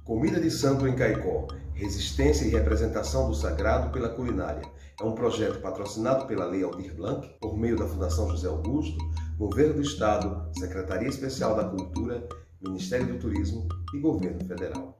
Comida de Santo em Caicó, resistência e representação do sagrado pela culinária. É um projeto patrocinado pela Lei Aldir Blanc, por meio da Fundação José Augusto, Governo do Estado, Secretaria Especial da Cultura, Ministério do Turismo e Governo Federal.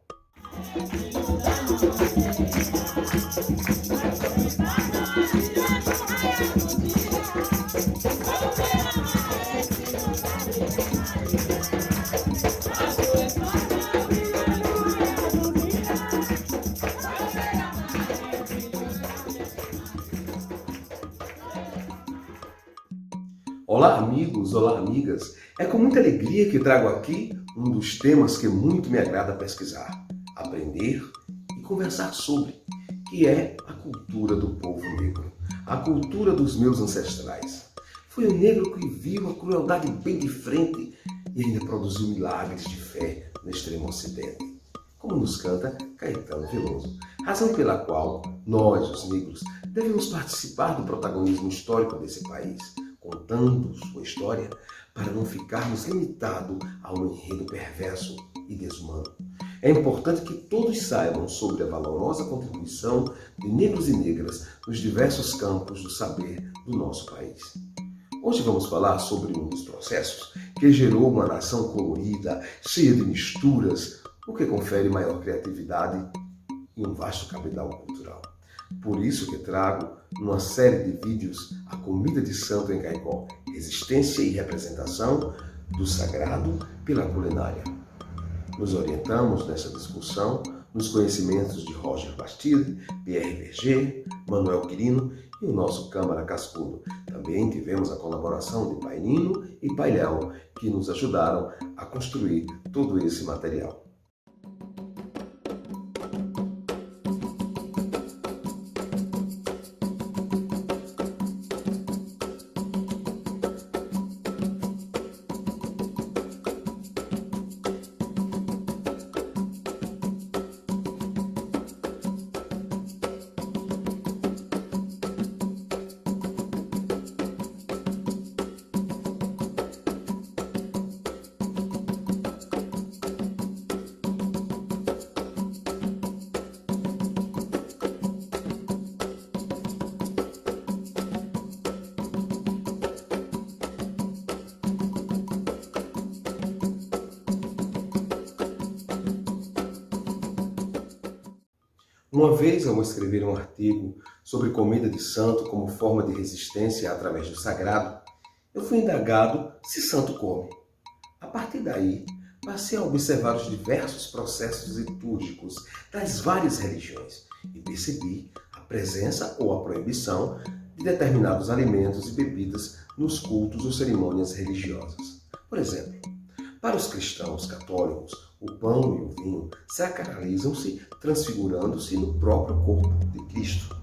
Olá amigos, olá amigas, é com muita alegria que trago aqui um dos temas que muito me agrada pesquisar, aprender e conversar sobre, que é a cultura do povo negro, a cultura dos meus ancestrais. Foi o negro que viu a crueldade bem de frente e ainda produziu milagres de fé no extremo ocidente, como nos canta Caetano Veloso, razão pela qual nós, os negros, devemos participar do protagonismo histórico desse país, contando sua história para não ficarmos limitados a um enredo perverso e desumano. É importante que todos saibam sobre a valorosa contribuição de negros e negras nos diversos campos do saber do nosso país. Hoje vamos falar sobre um dos processos que gerou uma nação colorida, cheia de misturas, o que confere maior criatividade e um vasto cabedal cultural. Por isso que trago numa série de vídeos a comida de santo em Caicó, resistência e representação do sagrado pela culinária. Nos orientamos nessa discussão nos conhecimentos de Roger Bastide, Pierre Berger, Manuel Quirino e o nosso Câmara Cascudo. Também tivemos a colaboração de Pai Nino e Pai Léo, que nos ajudaram a construir todo esse material. Uma vez, ao escrever um artigo sobre comida de santo como forma de resistência através do sagrado, eu fui indagado se santo come. A partir daí, passei a observar os diversos processos litúrgicos das várias religiões e percebi a presença ou a proibição de determinados alimentos e bebidas nos cultos ou cerimônias religiosas. Por exemplo, para os cristãos católicos, o pão e o vinho sacralizam-se, transfigurando-se no próprio corpo de Cristo.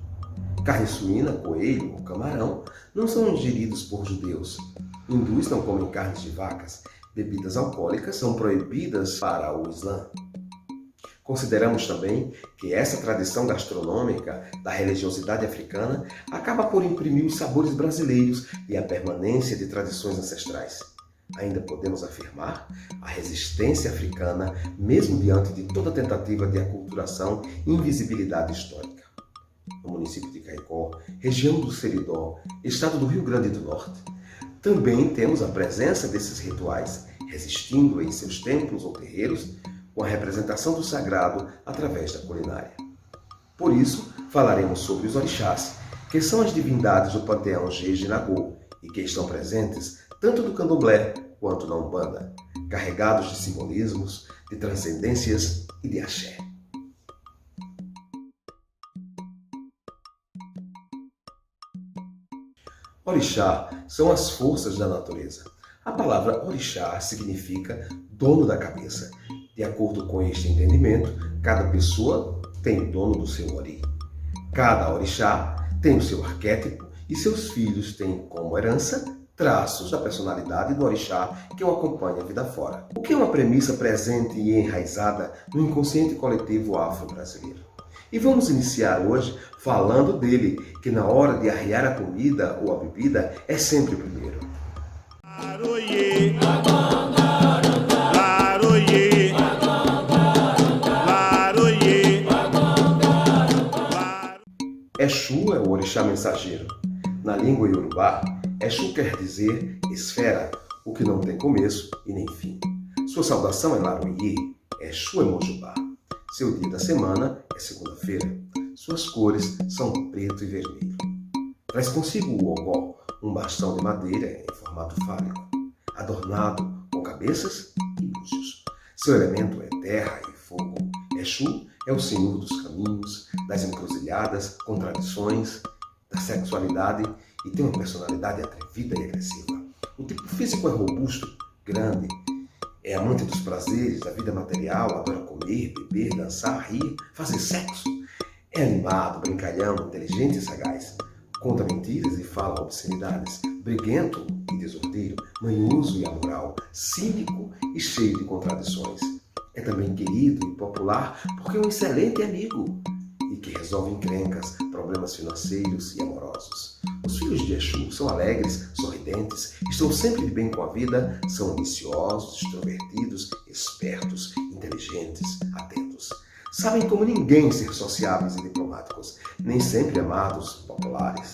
Carne suína, coelho ou camarão não são ingeridos por judeus. Hindus não comem carnes de vacas. Bebidas alcoólicas são proibidas para o Islã. Consideramos também que essa tradição gastronômica da religiosidade africana acaba por imprimir os sabores brasileiros e a permanência de tradições ancestrais. Ainda podemos afirmar a resistência africana, mesmo diante de toda tentativa de aculturação e invisibilidade histórica. No município de Caicó, região do Seridó, estado do Rio Grande do Norte, também temos a presença desses rituais, resistindo em seus templos ou terreiros, com a representação do sagrado através da culinária. Por isso, falaremos sobre os orixás, que são as divindades do panteão Jeje-Nagô e que estão presentes tanto no candomblé quanto na Umbanda, carregados de simbolismos, de transcendências e de axé. Orixá são as forças da natureza. A palavra orixá significa dono da cabeça. De acordo com este entendimento, cada pessoa tem o dono do seu ori. Cada orixá tem o seu arquétipo e seus filhos têm como herança traços da personalidade do orixá que o acompanha a vida fora. O que é uma premissa presente e enraizada no inconsciente coletivo afro-brasileiro. E vamos iniciar hoje falando dele, que na hora de arriar a comida ou a bebida é sempre o primeiro. orixá mensageiro. Na língua iorubá, Exu quer dizer esfera, o que não tem começo e nem fim. Sua saudação é Laroye, Exu é Mojubá. Seu dia da semana é segunda-feira. Suas cores são preto e vermelho. Traz consigo o ogó, um bastão de madeira em formato fálico, adornado com cabeças e búzios. Seu elemento é terra e fogo. Exu é o senhor dos caminhos, das encruzilhadas, contradições, da sexualidade e tem uma personalidade atrevida e agressiva. O tipo físico é robusto, grande, é amante dos prazeres, da vida material, adora comer, beber, dançar, rir, fazer sexo. É animado, brincalhão, inteligente e sagaz. Conta mentiras e fala obscenidades. Briguento e desordeiro, manhoso e amoral, cínico e cheio de contradições. É também querido e popular porque é um excelente amigo e que resolve encrencas, problemas financeiros e amorosos. Os filhos de Exu são alegres, sorridentes, estão sempre de bem com a vida, são ambiciosos, extrovertidos, espertos, inteligentes, atentos. Sabem como ninguém ser sociáveis e diplomáticos, nem sempre amados, populares.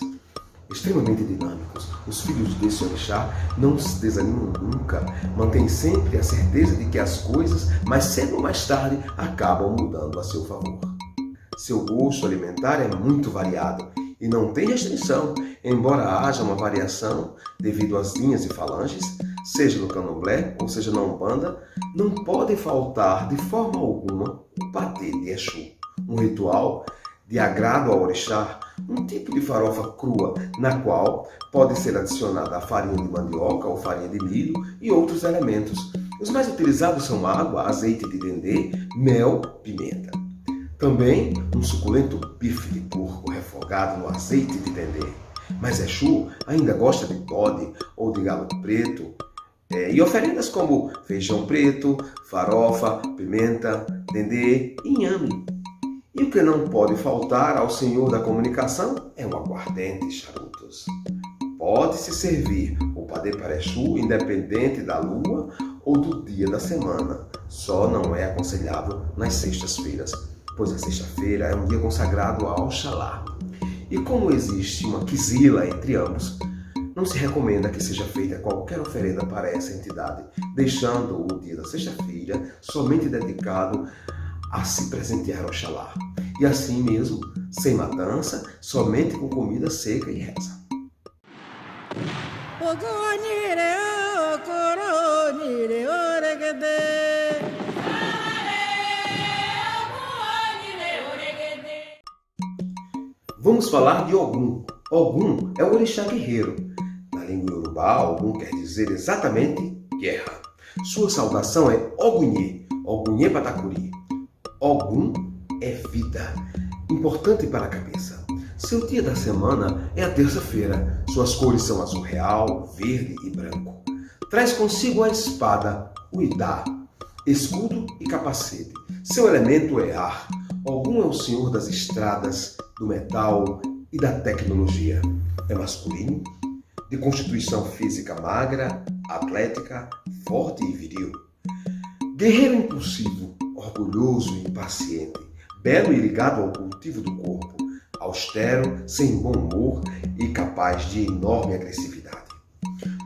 Extremamente dinâmicos, os filhos desse orixá não se desanimam nunca, mantêm sempre a certeza de que as coisas, mais cedo ou mais tarde, acabam mudando a seu favor. Seu gosto alimentar é muito variado e não tem restrição, embora haja uma variação devido às linhas e falanges, seja no candomblé ou seja na umbanda, não pode faltar de forma alguma o patê de Exu, um ritual de agrado ao orixá, um tipo de farofa crua, na qual pode ser adicionada a farinha de mandioca ou farinha de milho e outros elementos. Os mais utilizados são água, azeite de dendê, mel, pimenta. Também um suculento bife de porco refogado no azeite de dendê. Mas Exu ainda gosta de bode ou de galo preto, e oferendas como feijão preto, farofa, pimenta, dendê e inhame. E o que não pode faltar ao senhor da comunicação é um aguardente e charutos. Pode-se servir o padê para Exu independente da lua ou do dia da semana. Só não é aconselhável nas sextas-feiras, pois a sexta-feira é um dia consagrado a Oxalá. E como existe uma quizila entre ambos, não se recomenda que seja feita qualquer oferenda para essa entidade, deixando o dia da sexta-feira somente dedicado a se presentear ao Oxalá. E assim mesmo, sem matança, somente com comida seca e reza. Vamos falar de Ogum. Ogum é o orixá guerreiro. Na língua iorubá, Ogum quer dizer exatamente guerra. Sua saudação é Ogunhê, Ogunhê Patacuri. Ogum é vida, importante para a cabeça. Seu dia da semana é a terça-feira. Suas cores são azul real, verde e branco. Traz consigo a espada, o idá, escudo e capacete. Seu elemento é ar. Ogum é o senhor das estradas, do metal e da tecnologia. É masculino, de constituição física magra, atlética, forte e viril. Guerreiro impulsivo, orgulhoso e impaciente, belo e ligado ao cultivo do corpo, austero, sem bom humor e capaz de enorme agressividade.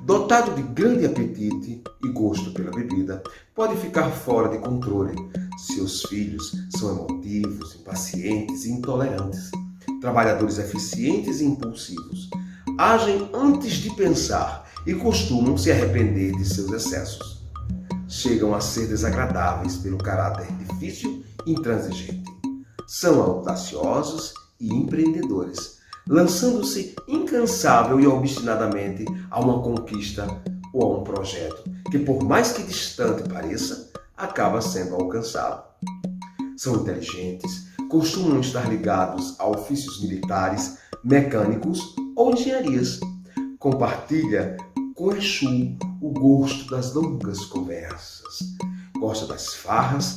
Dotado de grande apetite e gosto pela bebida, pode ficar fora de controle. Seus filhos são emotivos, impacientes e intolerantes. Trabalhadores eficientes e impulsivos. Agem antes de pensar e costumam se arrepender de seus excessos. Chegam a ser desagradáveis pelo caráter difícil e intransigente. São audaciosos e empreendedores, lançando-se incansável e obstinadamente a uma conquista ou a um projeto que, por mais que distante pareça, acaba sendo alcançado. São inteligentes, costumam estar ligados a ofícios militares, mecânicos ou engenharias. Compartilha com Exu o gosto das longas conversas. Gosta das farras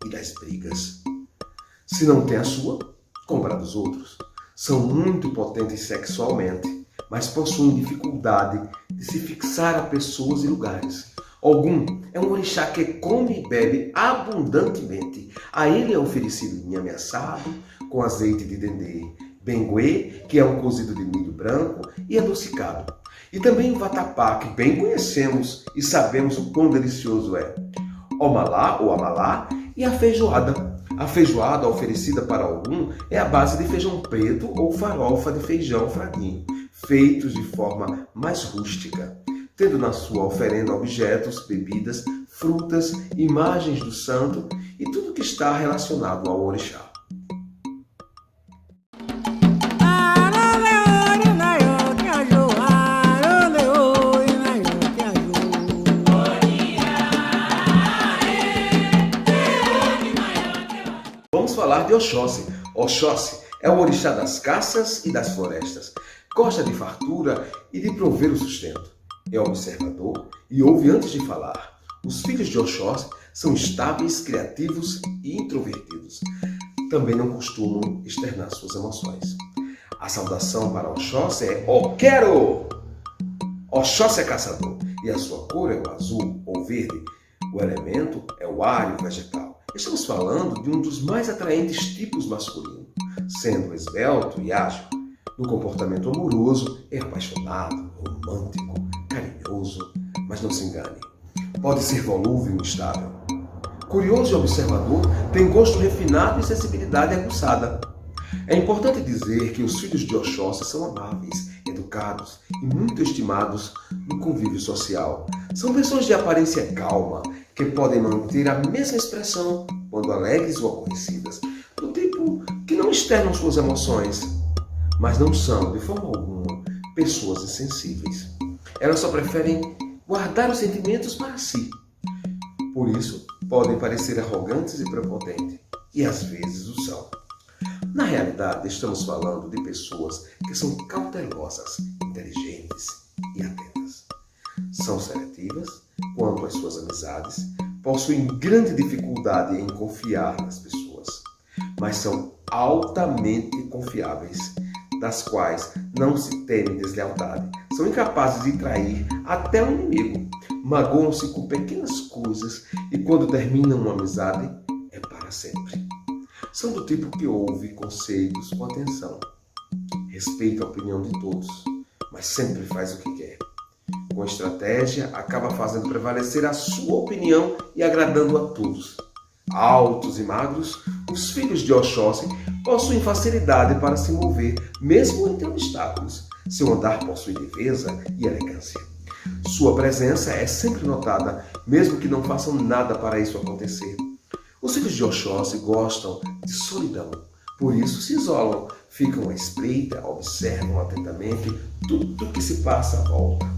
e das brigas. Se não tem a sua, compra dos outros. São muito potentes sexualmente, mas possuem dificuldade de se fixar a pessoas e lugares. Ogum é um orixá que come e bebe abundantemente. A ele é oferecido inhame assado com azeite de dendê, benguê, que é um cozido de milho branco e adocicado. E também o vatapá, que bem conhecemos e sabemos o quão delicioso é. Omalá ou amalá e a feijoada. A feijoada oferecida para algum é a base de feijão preto ou farofa de feijão fradinho, feitos de forma mais rústica, tendo na sua oferenda objetos, bebidas, frutas, imagens do santo e tudo que está relacionado ao orixá. Vamos falar de Oxóssi. Oxóssi é o orixá das caças e das florestas. Gosta de fartura e de prover o sustento. É observador e ouve antes de falar. Os filhos de Oxóssi são estáveis, criativos e introvertidos. Também não costumam externar suas emoções. A saudação para Oxóssi é Oquero! Oxóssi é caçador e a sua cor é o azul ou verde. O elemento é o ar e o vegetal. Estamos falando de um dos mais atraentes tipos masculino, sendo esbelto e ágil. No comportamento amoroso, é apaixonado, romântico, carinhoso, mas não se engane. Pode ser volúvel e instável. Curioso e observador, tem gosto refinado e sensibilidade aguçada. É importante dizer que os filhos de Oxóssi são amáveis, educados e muito estimados no convívio social. São pessoas de aparência calma, que podem manter a mesma expressão quando alegres ou aborrecidas, do tipo que não externam suas emoções, mas não são, de forma alguma, pessoas insensíveis. Elas só preferem guardar os sentimentos para si. Por isso, podem parecer arrogantes e prepotentes, e às vezes o são. Na realidade, estamos falando de pessoas que são cautelosas, inteligentes e atentas. São seletivas quanto às suas amizades, possuem grande dificuldade em confiar nas pessoas, mas são altamente confiáveis, das quais não se teme deslealdade. São incapazes de trair até o inimigo, magoam-se com pequenas coisas e quando terminam uma amizade é para sempre. São do tipo que ouve conselhos com atenção, respeita a opinião de todos, mas sempre faz o que quer. Com estratégia, acaba fazendo prevalecer a sua opinião e agradando a todos. Altos e magros, os filhos de Oxóssi possuem facilidade para se mover, mesmo entre obstáculos. Seu andar possui leveza e elegância. Sua presença é sempre notada, mesmo que não façam nada para isso acontecer. Os filhos de Oxóssi gostam de solidão, por isso se isolam, ficam à espreita, observam atentamente tudo o que se passa à volta.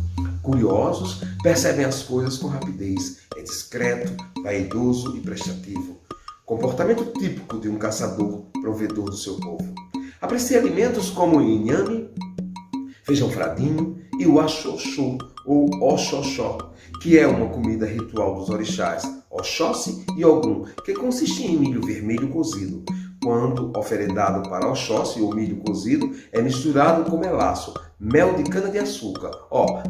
Curiosos, percebem as coisas com rapidez, é discreto, vaidoso e prestativo. Comportamento típico de um caçador, provedor do seu povo. Aprecia alimentos como o inhame, feijão fradinho e o axoxô ou oxoxó, que é uma comida ritual dos orixás Oxóssi e Ogum, que consiste em milho vermelho cozido. Quando oferendado para Oxóssi, o milho cozido é misturado com melaço, mel de cana-de-açúcar.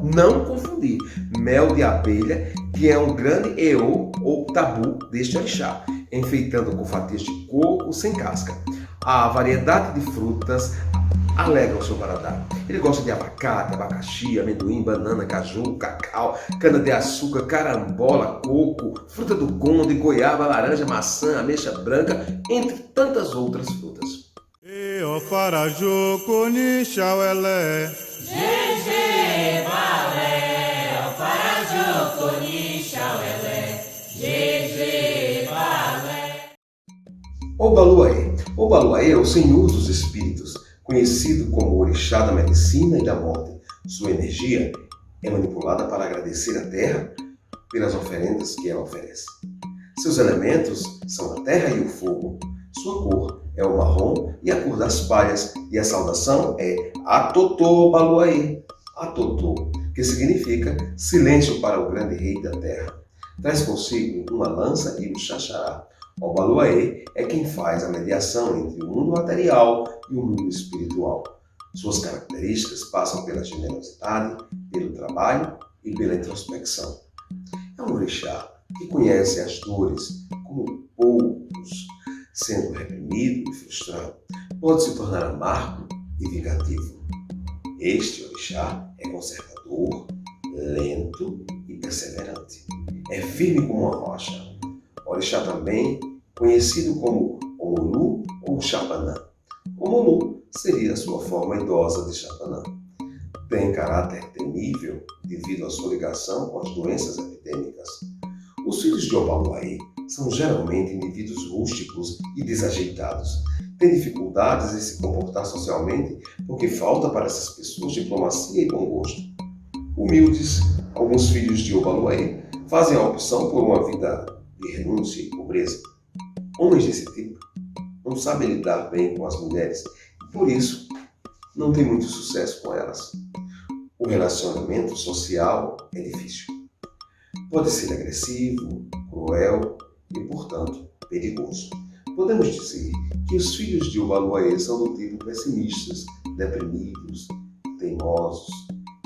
Não confundir, mel de abelha, que é um grande eô ou tabu deste orixá, enfeitando com fatias de coco sem casca. A variedade de frutas alegra o seu paladar. Ele gosta de abacate, abacaxi, amendoim, banana, caju, cacau, cana-de-açúcar, carambola, coco, fruta do conde, goiaba, laranja, maçã, ameixa branca, entre tantas outras frutas. Obaluaê. Obaluaê é o senhor dos espíritos, conhecido como orixá da medicina e da morte. Sua energia é manipulada para agradecer a terra pelas oferendas que ela oferece. Seus elementos são a terra e o fogo. Sua cor é o marrom e a cor das palhas, e a saudação é Atotô Obaluaê. Atotô, que significa silêncio para o grande rei da terra. Traz consigo uma lança e um xaxará. Obaluaê é quem faz a mediação entre o mundo material e o mundo espiritual. Suas características passam pela generosidade, pelo trabalho e pela introspecção. É um orixá que conhece as dores como poucos, sendo reprimido e frustrado. Pode se tornar amargo e vingativo. Este orixá é conservador, lento e perseverante. É firme como uma rocha. Orixá também conhecido como Omulu ou Xapanã. Omulu seria a sua forma idosa de Xapanã. Tem caráter temível devido à sua ligação com as doenças epidêmicas. Os filhos de Obaluaê são geralmente indivíduos rústicos e desajeitados. Têm dificuldades em se comportar socialmente porque falta para essas pessoas diplomacia e bom gosto. Humildes, alguns filhos de Obaluaê fazem a opção por uma vida de renúncia e pobreza. Homens desse tipo não sabem lidar bem com as mulheres e, por isso, não têm muito sucesso com elas. O relacionamento social é difícil. Pode ser agressivo, cruel e, portanto, perigoso. Podemos dizer que os filhos de Obaluaê são do tipo pessimistas, deprimidos, teimosos,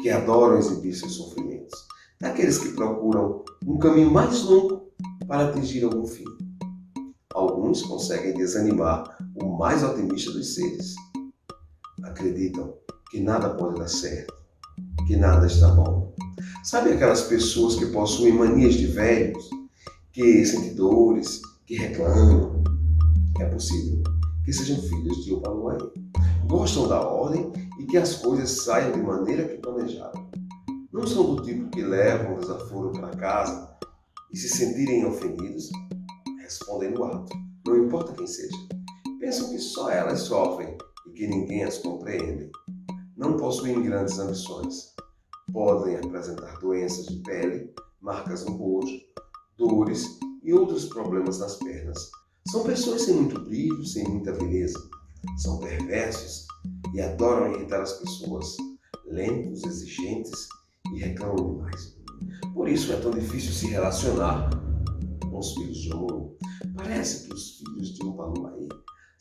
que adoram exibir seus sofrimentos. Daqueles que procuram um caminho mais longo para atingir algum fim. Alguns conseguem desanimar o mais otimista dos seres. Acreditam que nada pode dar certo, que nada está bom. Sabe aquelas pessoas que possuem manias de velhos, que sentem dores, que reclamam? É possível que sejam filhos de Obaluaê. Gostam da ordem e que as coisas saiam de maneira que planejaram. Não são do tipo que levam o desaforo para casa e, se sentirem ofendidos, respondem no ato, não importa quem seja. Pensam que só elas sofrem e que ninguém as compreende. Não possuem grandes ambições. Podem apresentar doenças de pele, marcas no rosto, dores e outros problemas nas pernas. São pessoas sem muito brilho, sem muita beleza. São perversos e adoram irritar as pessoas, lentos, exigentes e reclamam demais. Por isso é tão difícil se relacionar com os filhos de Omulu. Parece que os filhos de Obaluaê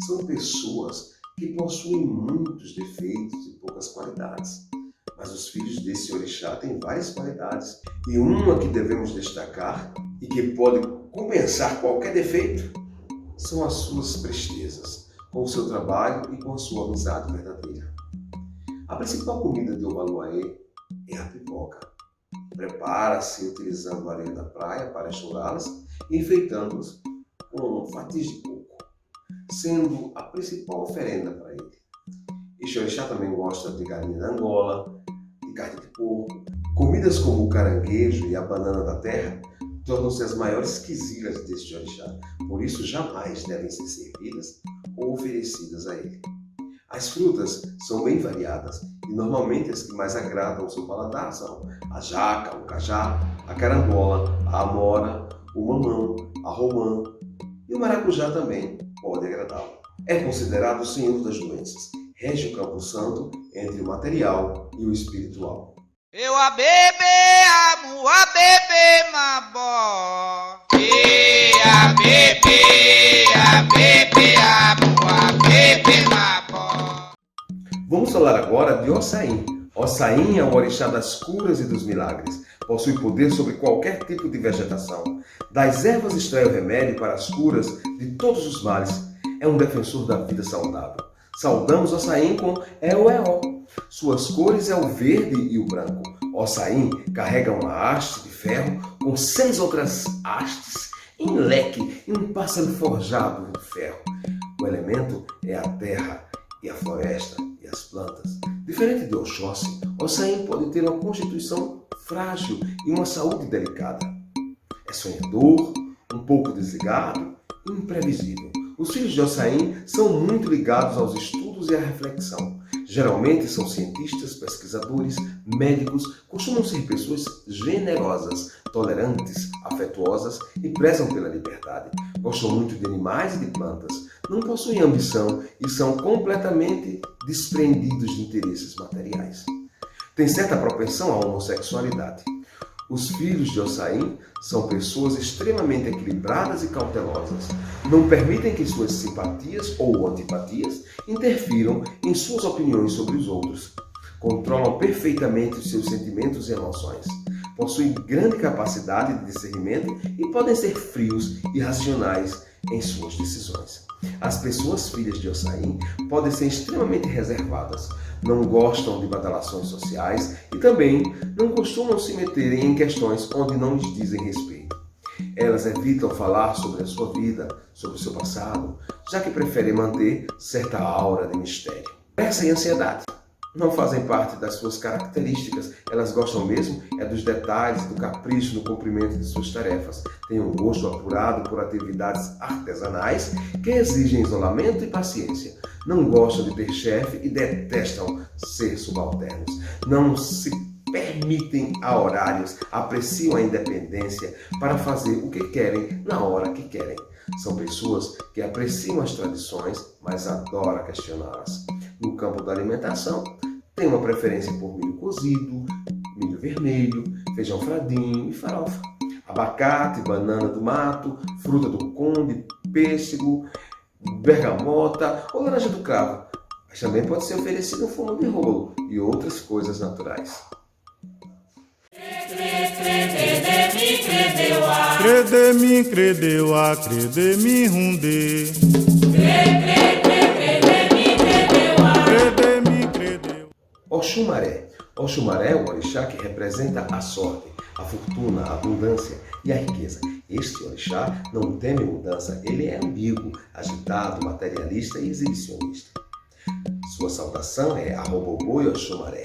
são pessoas que possuem muitos defeitos e poucas qualidades. Mas os filhos desse orixá têm várias qualidades. E uma que devemos destacar e que pode compensar qualquer defeito são as suas prestezas, com o seu trabalho e com a sua amizade verdadeira. A principal comida de Obaluaê é a pipoca. Prepara-se utilizando a areia da praia para enxugá-las e enfeitando-as com fatias de coco, sendo a principal oferenda para ele. Este orixá também gosta de galinha da Angola, de carne de porco. Comidas como o caranguejo e a banana da terra tornam-se as maiores quisilas deste orixá, por isso jamais devem ser servidas ou oferecidas a ele. As frutas são bem variadas e normalmente as que mais agradam ao seu paladar são a jaca, o cajá, a carambola, a amora, o mamão, a romã e o maracujá também pode agradá-lo. É considerado o senhor das doenças. Rege o campo santo entre o material e o espiritual. Eu a bebê, amo a bebê, mabó. A bebê, amo a bebê, mabó. Vamos falar agora de Ossain. Ossain é o orixá das curas e dos milagres. Possui poder sobre qualquer tipo de vegetação. Das ervas extrai o remédio para as curas de todos os males. É um defensor da vida saudável. Saudamos Ossain com Eoeó. Suas cores é o verde e o branco. Ossain carrega uma haste de ferro com 6 outras hastes em leque e um pássaro forjado de ferro. O elemento é a terra e a floresta e as plantas. Diferente de Oxóssi, Ossain pode ter uma constituição frágil e uma saúde delicada. É sonhador, um pouco desligado e imprevisível. Os filhos de Ossain são muito ligados aos estudos e à reflexão. Geralmente são cientistas, pesquisadores, médicos, costumam ser pessoas generosas, tolerantes, afetuosas e prezam pela liberdade. Gostam muito de animais e de plantas, não possuem ambição e são completamente desprendidos de interesses materiais. Têm certa propensão à homossexualidade. Os filhos de Ossain são pessoas extremamente equilibradas e cautelosas. Não permitem que suas simpatias ou antipatias interfiram em suas opiniões sobre os outros. Controlam perfeitamente os seus sentimentos e emoções. Possuem grande capacidade de discernimento e podem ser frios e racionais em suas decisões. As pessoas filhas de Ossain podem ser extremamente reservadas, não gostam de badalações sociais e também não costumam se meterem em questões onde não lhes dizem respeito. Elas evitam falar sobre a sua vida, sobre o seu passado, já que preferem manter certa aura de mistério. Pressa e ansiedade não fazem parte das suas características, elas gostam mesmo dos detalhes, do capricho no cumprimento de suas tarefas. Têm um gosto apurado por atividades artesanais que exigem isolamento e paciência. Não gostam de ter chefe e detestam ser subalternos. Não se permitem a horários, apreciam a independência para fazer o que querem na hora que querem. São pessoas que apreciam as tradições, mas adoram questioná-las. No campo da alimentação, tem uma preferência por milho cozido, milho vermelho, feijão fradinho e farofa. Abacate, banana do mato, fruta do conde, pêssego, bergamota ou laranja do cravo. Mas também pode ser oferecido fumo de rolo e outras coisas naturais. Crede-me, credeu-a, crede-me, runde. Oxumaré. Oxumaré é o orixá que representa a sorte, a fortuna, a abundância e a riqueza. Este orixá não teme mudança, ele é ambíguo, agitado, materialista e exibicionista. Sua saudação é Arroboboi Oxumaré.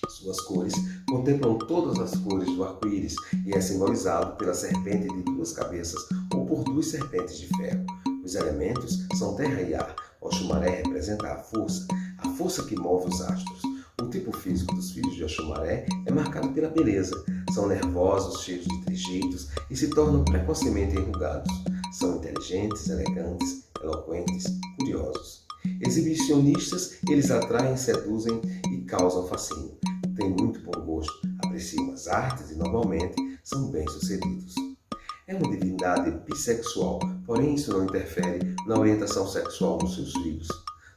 Suas cores contemplam todas as cores do arco-íris e é simbolizado pela serpente de 2 cabeças ou por 2 serpentes de ferro. Os elementos são terra e ar. Oxumaré representa a força que move os astros. O tipo físico dos filhos de Oxumaré é marcado pela beleza. São nervosos, cheios de trejeitos e se tornam precocemente enrugados. São inteligentes, elegantes, eloquentes, curiosos. Exibicionistas, eles atraem, seduzem e causam fascínio. Têm muito bom gosto, apreciam as artes e normalmente são bem-sucedidos. É uma divindade bissexual, porém isso não interfere na orientação sexual dos seus filhos.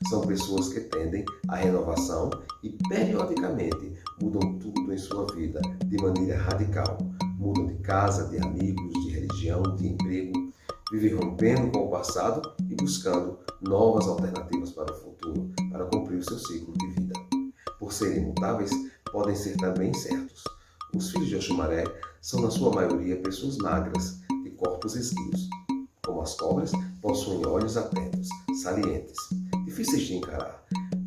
São pessoas que tendem à renovação e periodicamente mudam tudo em sua vida de maneira radical. Mudam de casa, de amigos, de religião, de emprego, vivem rompendo com o passado e buscando novas alternativas para o futuro, para cumprir o seu ciclo de vida. Por serem imutáveis, podem ser também certos. Os filhos de Oxumaré são, na sua maioria, pessoas magras, de corpos esguios. Como as cobras, possuem olhos atentos, salientes, difíceis de encarar,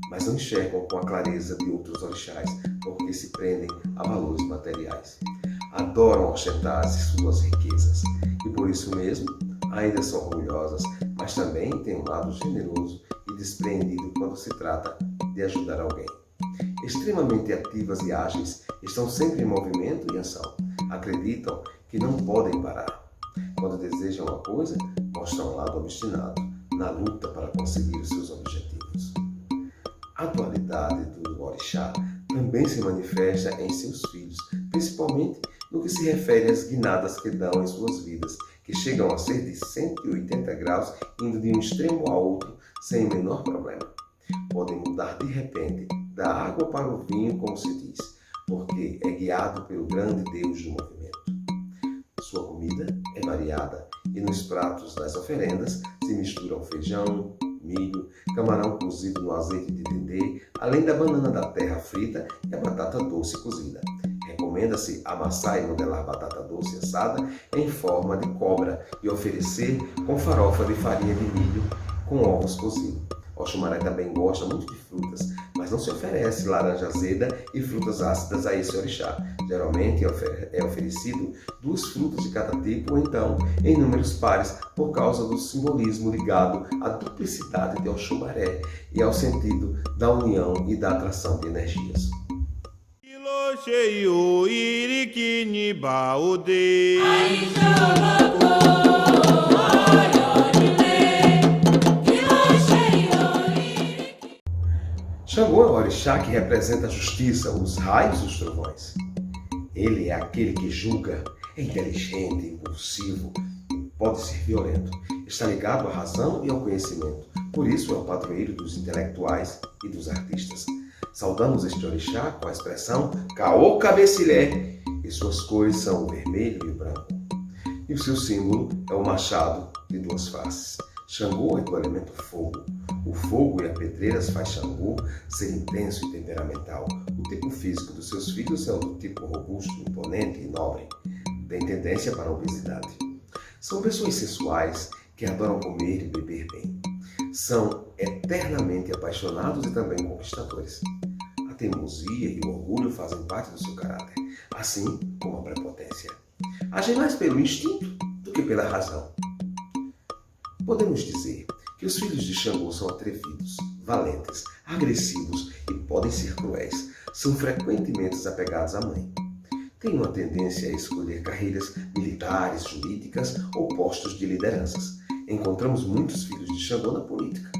mas não enxergam com a clareza de outros orixás, porque se prendem a valores materiais. Adoram ostentar suas riquezas, e por isso mesmo, ainda são orgulhosas, mas também têm um lado generoso e despreendido quando se trata de ajudar alguém. Extremamente ativas e ágeis, estão sempre em movimento e ação. Acreditam que não podem parar. Quando desejam uma coisa, mostram um lado obstinado, na luta para conseguir os seus objetivos. A dualidade do orixá também se manifesta em seus filhos, principalmente no que se refere às guinadas que dão em suas vidas, que chegam a ser de 180 graus, indo de um extremo ao outro, sem o menor problema. Podem mudar de repente, da água para o vinho, como se diz, porque é guiado pelo grande Deus do movimento. Sua comida é variada e nos pratos das oferendas se misturam feijão, milho, camarão cozido no azeite de dendê, além da banana da terra frita e a batata doce cozida. Recomenda-se amassar e modelar batata doce assada em forma de cobra e oferecer com farofa de farinha de milho com ovos cozidos. Oxumaré também gosta muito de frutas, mas não se oferece laranja azeda e frutas ácidas a esse orixá. Geralmente é oferecido 2 frutas de cada tipo ou então em números pares por causa do simbolismo ligado à duplicidade de Oxumaré e ao sentido da união e da atração de energias. Xangô é o orixá que representa a justiça, os raios e os trovões. Ele é aquele que julga, é inteligente, impulsivo e pode ser violento. Está ligado à razão e ao conhecimento. Por isso é o padroeiro dos intelectuais e dos artistas. Saudamos este orixá com a expressão Caô Cabecilé e suas cores são o vermelho e o branco. E o seu símbolo é o machado de 2 faces. Xangô é do elemento fogo. O fogo e a pedreiras faz Xangô ser intenso e temperamental. O tipo físico dos seus filhos é o do tipo robusto, imponente e nobre. Tem tendência para a obesidade. São pessoas sensuais que adoram comer e beber bem. São eternamente apaixonados e também conquistadores. A teimosia e o orgulho fazem parte do seu caráter, assim como a prepotência. Agem mais pelo instinto do que pela razão. Podemos dizer que os filhos de Xangô são atrevidos, valentes, agressivos e podem ser cruéis. São frequentemente apegados à mãe. Têm uma tendência a escolher carreiras militares, jurídicas ou postos de lideranças. Encontramos muitos filhos de Xangô na política.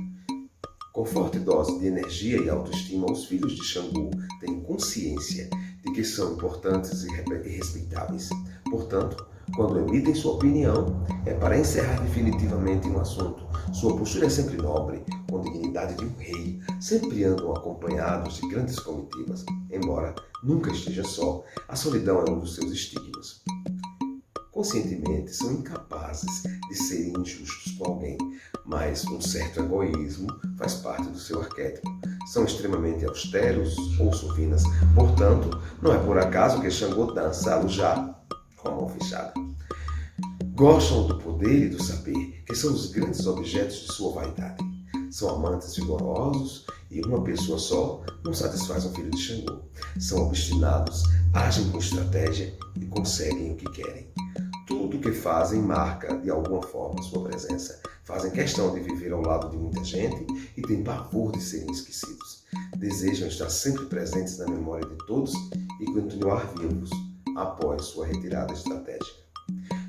Com forte dose de energia e autoestima, os filhos de Xangô têm consciência de que são importantes e respeitáveis. Portanto, quando emitem sua opinião, é para encerrar definitivamente um assunto. Sua postura é sempre nobre, com dignidade de um rei, sempre andam acompanhados de grandes comitivas. Embora nunca esteja só, a solidão é um dos seus estigmas. Conscientemente, são incapazes de serem injustos com alguém, mas um certo egoísmo faz parte do seu arquétipo. São extremamente austeros ou sufinas, portanto, não é por acaso que Xangô dança alujá com a mão fechada. Gostam do poder e do saber, que são os grandes objetos de sua vaidade. São amantes vigorosos e uma pessoa só não satisfaz um filho de Xangô. São obstinados, agem com estratégia e conseguem o que querem. Tudo o que fazem marca de alguma forma sua presença. Fazem questão de viver ao lado de muita gente e têm pavor de serem esquecidos. Desejam estar sempre presentes na memória de todos e continuar vivos após sua retirada estratégica.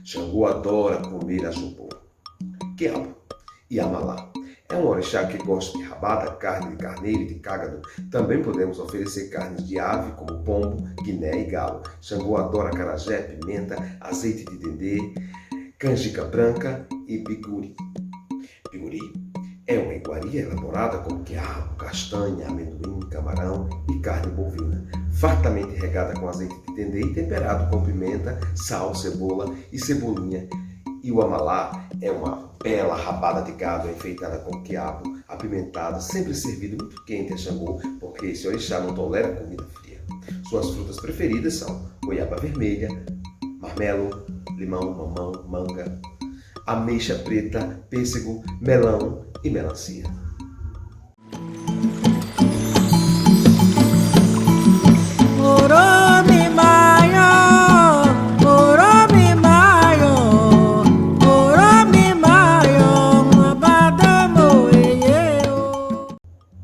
Xangô adora comer ajubô, quiabo e amalá. É um orixá que gosta de rabada, carne de carneiro e de cágado. Também podemos oferecer carnes de ave, como pombo, guiné e galo. Xangô adora acarajé, pimenta, azeite de dendê, canjica branca e biguri. Biguri é uma iguaria elaborada com quiabo, castanha, amendoim, camarão e carne bovina, fartamente regada com azeite de dendê e temperado com pimenta, sal, cebola e cebolinha. E o amalá é uma bela rabada de gado enfeitada com quiabo, apimentado, sempre servido muito quente a Xangô, porque esse orixá não tolera comida fria. Suas frutas preferidas são goiaba vermelha, marmelo, limão, mamão, manga, ameixa preta, pêssego, melão e melancia.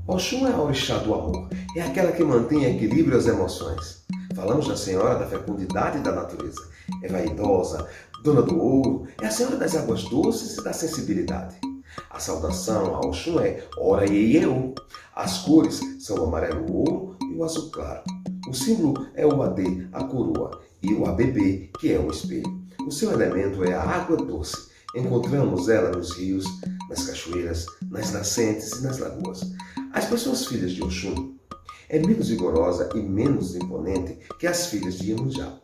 Oxum é a orixá do amor, é aquela que mantém em equilíbrio as emoções. Falamos da senhora da fecundidade da natureza. É vaidosa, dona do ouro, é a senhora das águas doces e da sensibilidade. A saudação a Oxum é Ora Ieieô. As cores são o amarelo ouro e o azul claro. O símbolo é o Adê, a coroa, e o ABB, que é um espelho. O seu elemento é a água doce. Encontramos ela nos rios, nas cachoeiras, nas nascentes e nas lagoas. As pessoas filhas de Oxum é menos vigorosa e menos imponente que as filhas de Iemanjá.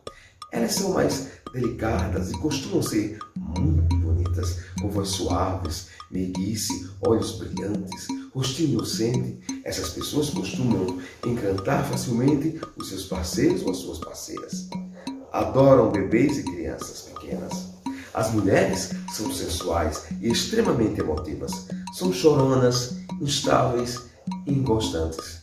Elas são mais delicadas e costumam ser muito bonitas, com voz suaves, meiguice, olhos brilhantes, rostinho inocente. Essas pessoas costumam encantar facilmente os seus parceiros ou as suas parceiras. Adoram bebês e crianças pequenas. As mulheres são sensuais e extremamente emotivas. São choronas, instáveis e inconstantes.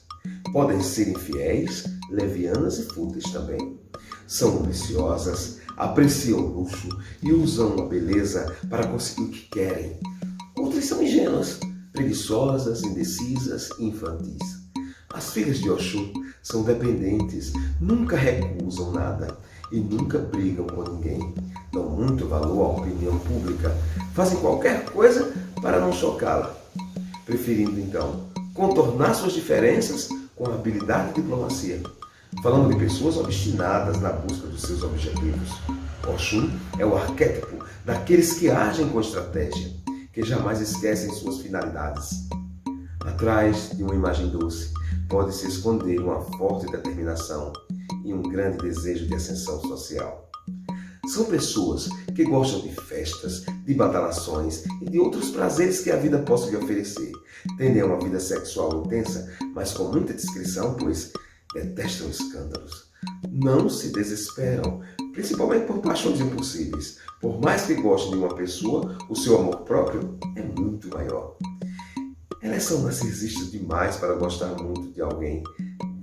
Podem ser infiéis, levianas e fúteis também. São ambiciosas, apreciam o luxo e usam a beleza para conseguir o que querem. Outras são ingênuas, preguiçosas, indecisas e infantis. As filhas de Oxum são dependentes, nunca recusam nada e nunca brigam com ninguém. Dão muito valor à opinião pública, fazem qualquer coisa para não chocá-la, preferindo então contornar suas diferenças com habilidade e diplomacia. Falando de pessoas obstinadas na busca dos seus objetivos. Oxum é o arquétipo daqueles que agem com estratégia, que jamais esquecem suas finalidades. Atrás de uma imagem doce pode se esconder uma forte determinação e um grande desejo de ascensão social. São pessoas que gostam de festas, de badalações e de outros prazeres que a vida possa lhe oferecer. Tendem a uma vida sexual intensa, mas com muita discrição, pois detestam escândalos. Não se desesperam, principalmente por paixões impossíveis. Por mais que gostem de uma pessoa, o seu amor próprio é muito maior. Elas são narcisistas demais para gostar muito de alguém.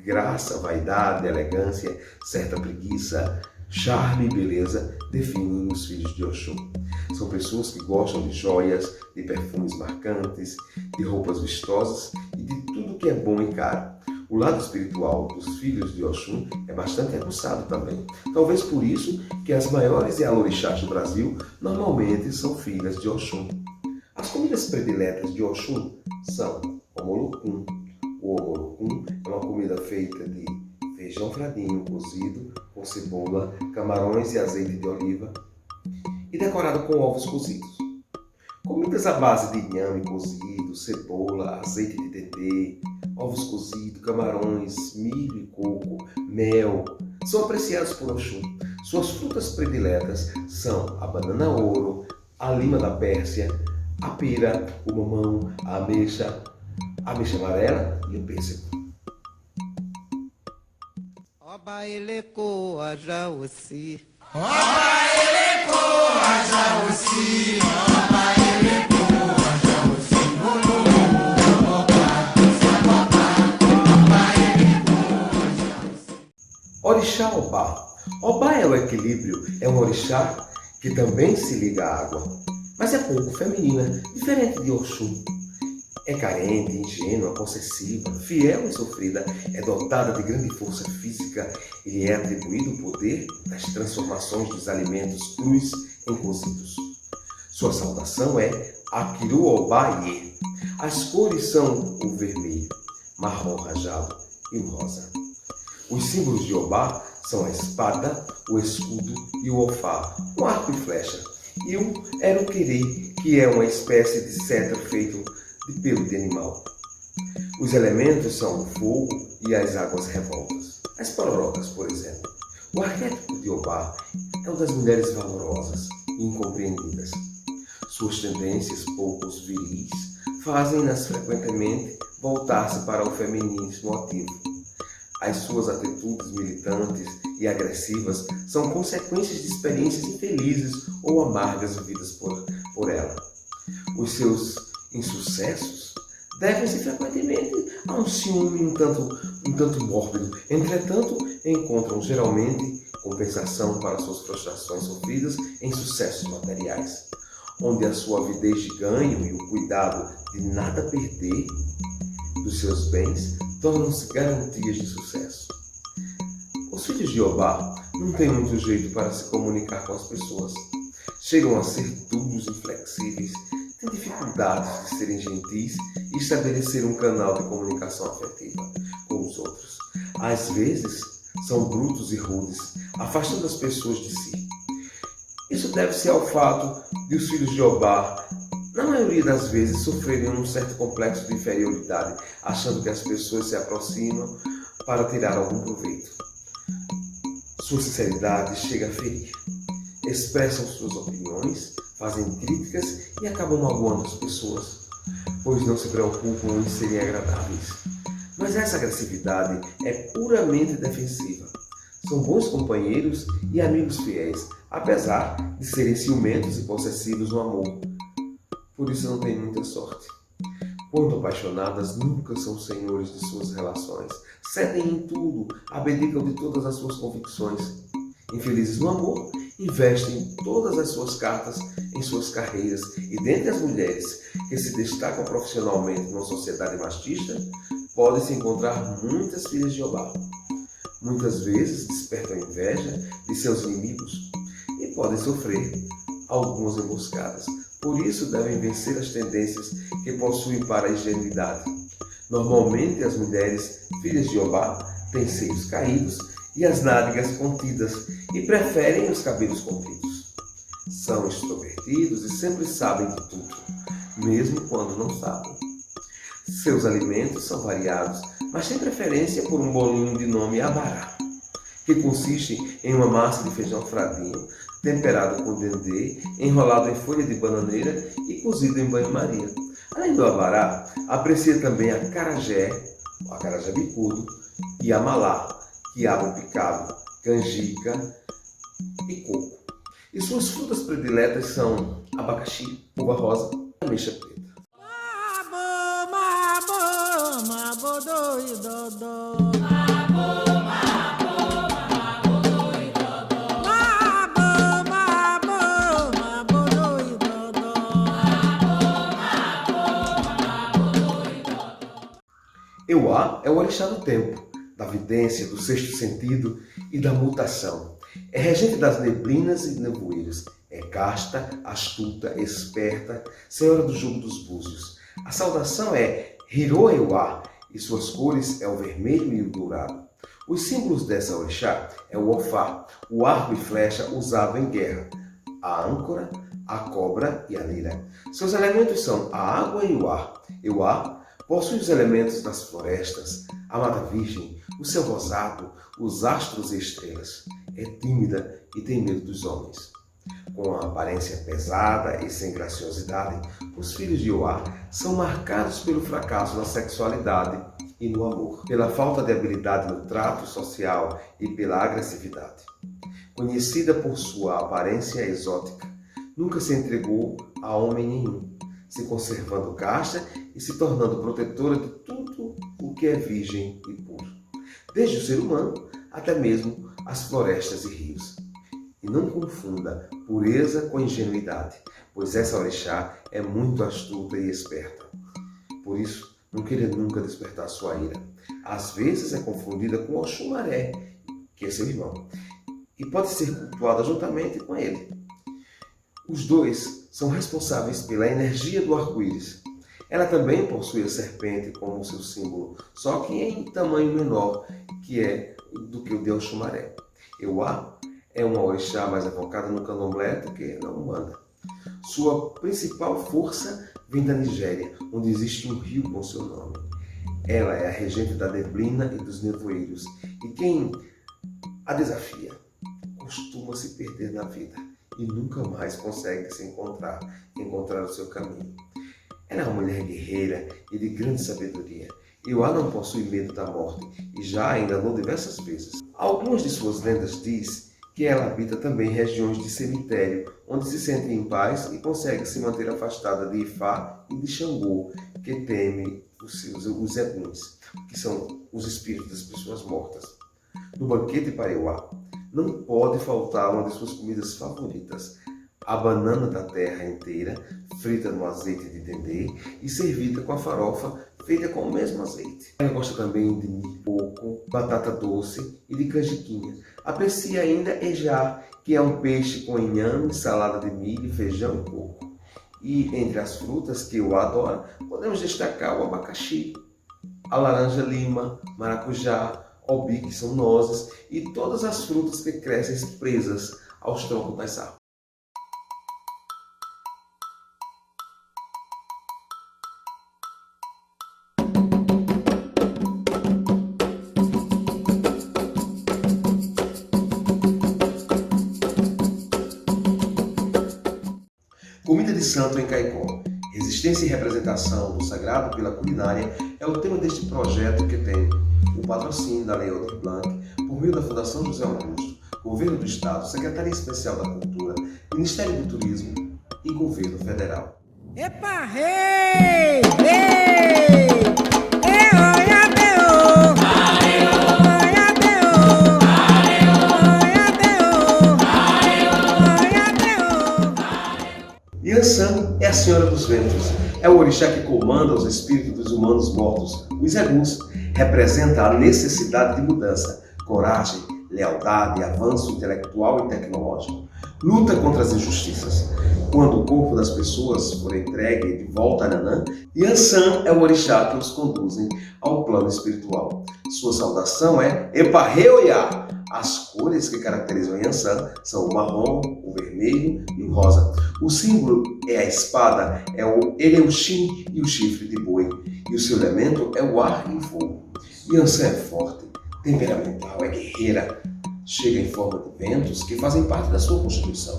Graça, vaidade, elegância, certa preguiça, charme e beleza definem os filhos de Oxum. São pessoas que gostam de joias, de perfumes marcantes, de roupas vistosas e de tudo que é bom e caro. O lado espiritual dos filhos de Oxum é bastante aguçado também. Talvez por isso que as maiores Yalorixás do Brasil normalmente são filhas de Oxum. As comidas prediletas de Oxum são o Omolocum. O Omolocum é uma comida feita de feijão fradinho cozido com cebola, camarões e azeite de oliva e decorado com ovos cozidos. Comidas à base de inhame cozido, cebola, azeite de dendê, ovos cozidos, camarões, milho e coco, mel, são apreciados por Oxum. Suas frutas prediletas são a banana ouro, a lima da Pérsia, a pera, o mamão, a ameixa amarela e o pêssego. Oba eleko ajaosi. Orixá Obá. Obá é o equilíbrio, é um orixá que também se liga à água, mas é pouco feminina, diferente de Oxum. É carente, ingênua, possessiva, fiel e sofrida, é dotada de grande força física e lhe é atribuído o poder das transformações dos alimentos crus em cozidos. Sua saudação é Akiru Obá Ye. As cores são o vermelho, marrom rajado e o rosa. Os símbolos de Obá são a espada, o escudo e o ofá, um arco e flecha, e o eruqueri, que é uma espécie de cetro feito de pelo de animal. Os elementos são o fogo e as águas revoltas. As pororocas, por exemplo. O arquétipo de Obá é uma das mulheres valorosas e incompreendidas. Suas tendências pouco viris fazem-nas frequentemente voltar-se para o feminismo ativo. As suas atitudes militantes e agressivas são consequências de experiências infelizes ou amargas vividas por ela. Os seus insucessos devem-se frequentemente a um ciúme um tanto mórbido. Entretanto, encontram geralmente compensação para suas frustrações sofridas em sucessos materiais, onde a sua avidez de ganho e o cuidado de nada perder dos seus bens tornam-se garantias de sucesso. Os filhos de Obá não têm muito jeito para se comunicar com as pessoas. Chegam a ser duros e flexíveis, têm dificuldades de serem gentis e estabelecer um canal de comunicação afetiva com os outros. Às vezes, são brutos e rudes, afastando as pessoas de si. Isso deve-se ao fato de os filhos de Obá, na maioria das vezes, sofrerem um certo complexo de inferioridade, achando que as pessoas se aproximam para tirar algum proveito. Sua sinceridade chega a ferir. Expressam suas opiniões, fazem críticas e acabam magoando as pessoas, pois não se preocupam em serem agradáveis. Mas essa agressividade é puramente defensiva. São bons companheiros e amigos fiéis, apesar de serem ciumentos e possessivos no amor. Por isso não têm muita sorte. Quando apaixonadas, nunca são senhores de suas relações. Cedem em tudo, abdicam de todas as suas convicções. Infelizes no amor, investem todas as suas cartas em suas carreiras. E dentre as mulheres que se destacam profissionalmente numa sociedade machista, pode-se encontrar muitas filhas de Obá. Muitas vezes despertam inveja de seus inimigos e podem sofrer algumas emboscadas. Por isso devem vencer as tendências que possuem para a ingenuidade. Normalmente as mulheres filhas de Obá têm seios caídos e as nádegas contidas e preferem os cabelos compridos. São extrovertidos e sempre sabem de tudo, mesmo quando não sabem. Seus alimentos são variados, mas têm preferência por um bolinho de nome abará, que consiste em uma massa de feijão fradinho, temperado com dendê, enrolado em folha de bananeira e cozido em banho-maria. Além do abará, aprecia também a acarajé bicudo, e amalá, quiabo picado, canjica e coco. E suas frutas prediletas são abacaxi, uva rosa e ameixa preta. Euá é o orixá do tempo, da vidência, do sexto sentido e da mutação. É regente das neblinas e nevoeiros. É casta, astuta, esperta, senhora do jogo dos búzios. A saudação é Hiro Euá e suas cores é o vermelho e o dourado. Os símbolos dessa orixá é o ofá, o arco e flecha usado em guerra, a âncora, a cobra e a lira. Seus elementos são a água e o ar. Euá possui os elementos das florestas, a mata virgem, o céu rosado, os astros e estrelas. É tímida e tem medo dos homens. Com a aparência pesada e sem graciosidade, os filhos de Euá são marcados pelo fracasso na sexualidade e no amor, pela falta de habilidade no trato social e pela agressividade. Conhecida por sua aparência exótica, nunca se entregou a homem nenhum, se conservando casta e se tornando protetora de tudo o que é virgem e puro, desde o ser humano até mesmo as florestas e rios. E não confunda pureza com ingenuidade, pois essa orixá é muito astuta e esperta. Por isso, não queira nunca despertar sua ira. Às vezes é confundida com Oxumaré, que é seu irmão, e pode ser cultuada juntamente com ele. Os dois são responsáveis pela energia do arco-íris. Ela também possui a serpente como seu símbolo, só que em tamanho menor do que o de Oxumaré. Euá é uma orixá mais evocada no candomblé do que na Umbanda. Sua principal força vem da Nigéria, onde existe um rio com seu nome. Ela é a regente da neblina e dos nevoeiros, e quem a desafia costuma se perder na vida e nunca mais consegue se encontrar o seu caminho. Ela é uma mulher guerreira e de grande sabedoria. Euá não possui medo da morte e já a enganou diversas vezes. Algumas de suas lendas diz que ela habita também regiões de cemitério, onde se sente em paz e consegue se manter afastada de Ifá e de Xangô, que teme os eguns, que são os espíritos das pessoas mortas. No banquete para Euá, não pode faltar uma de suas comidas favoritas, a banana da terra inteira, frita no azeite de dendê e servida com a farofa feita com o mesmo azeite. Ela gosta também de milho, coco, batata doce e de canjiquinha. Aprecia ainda ejá, que é um peixe com inhame, salada de milho, feijão e coco. E entre as frutas que eu adoro, podemos destacar o abacaxi, a laranja-lima, maracujá, obi, que são nozes, e todas as frutas que crescem presas aos troncos das árvores. Comida de santo em Caicó. Resistência e representação do sagrado pela culinária é o tema deste projeto, que tem o patrocínio da Lei Aldir Blanc, por meio da Fundação José Augusto, Governo do Estado, Secretaria Especial da Cultura, Ministério do Turismo e Governo Federal. Epa, rei! Ei! Olha, Deus! Olha, Deus! Olha, Deus! Yansan é a Senhora dos Ventos. É o orixá que comanda os espíritos dos humanos mortos. Os eguns representa a necessidade de mudança, coragem, lealdade, avanço intelectual e tecnológico. Luta contra as injustiças. Quando o corpo das pessoas for entregue de volta a Nanã, Yansan é o orixá que os conduzem ao plano espiritual. Sua saudação é Eparreoiá. As cores que caracterizam Yansan são o marrom, o vermelho e o rosa. O símbolo é a espada, é o Eleuxim e o chifre de boi. E o seu elemento é o ar e o fogo. Yansan é forte, temperamental, é guerreira. chega em forma de ventos que fazem parte da sua constituição.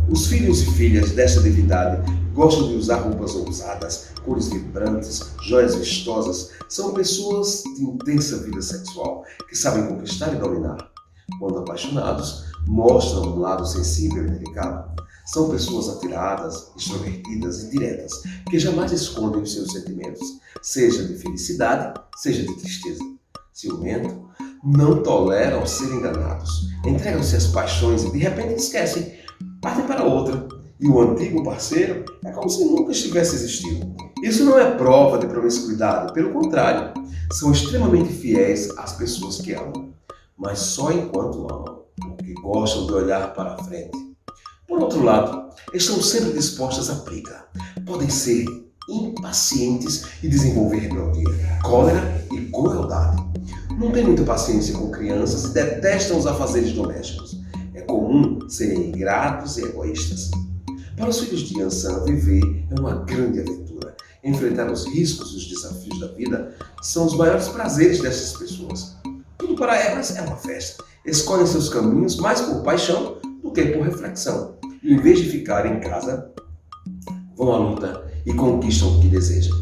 Os filhos e filhas desta divindade gostam de usar roupas ousadas, cores vibrantes, joias vistosas. São pessoas de intensa vida sexual, que sabem conquistar e dominar. Quando apaixonados, mostram um lado sensível e delicado. São pessoas atiradas, extrovertidas e diretas, que jamais escondem os seus sentimentos, seja de felicidade, seja de tristeza. Ciumento, não toleram ser enganados, entregam-se às paixões e de repente esquecem, partem para outra, e o antigo parceiro é como se nunca estivesse existindo. Isso não é prova de promiscuidade, pelo contrário, são extremamente fiéis às pessoas que amam, mas só enquanto amam, porque gostam de olhar para a frente. Por outro lado, estão sempre dispostas à briga, podem ser impacientes e desenvolver rebeldia, cólera e crueldade. Não têm muita paciência com crianças e detestam os afazeres domésticos. É comum serem ingratos e egoístas. Para os filhos de Yansan, viver é uma grande aventura. Enfrentar os riscos e os desafios da vida são os maiores prazeres dessas pessoas. Tudo para elas é uma festa. Escolhem seus caminhos mais por paixão do que por reflexão. E em vez de ficar em casa, vão à luta e conquistam o que desejam.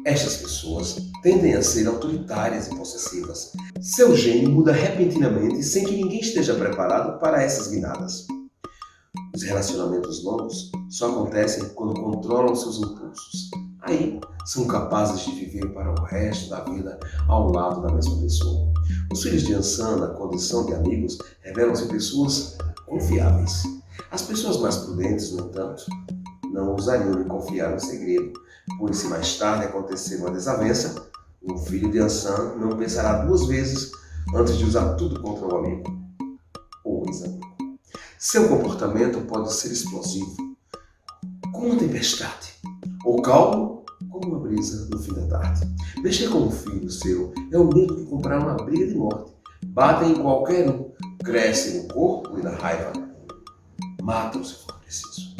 Estas pessoas tendem a ser autoritárias e possessivas. Seu gênio muda repentinamente sem que ninguém esteja preparado para essas guinadas. Os relacionamentos longos só acontecem quando controlam seus impulsos. Aí, são capazes de viver para o resto da vida ao lado da mesma pessoa. Os filhos de Yansan, na condição de amigos, revelam-se pessoas confiáveis. As pessoas mais prudentes, no entanto, não ousariam lhe confiar um segredo, pois se mais tarde acontecer uma desavença, o filho de Yansan não pensará duas vezes antes de usar tudo contra o amigo ou ex-amigo. Seu comportamento pode ser explosivo, como uma tempestade, ou calmo, como uma brisa no fim da tarde. Mexer com um filho seu é o mesmo que comprar uma briga de morte. Batem em qualquer um, crescem no corpo e na raiva, matam se for preciso.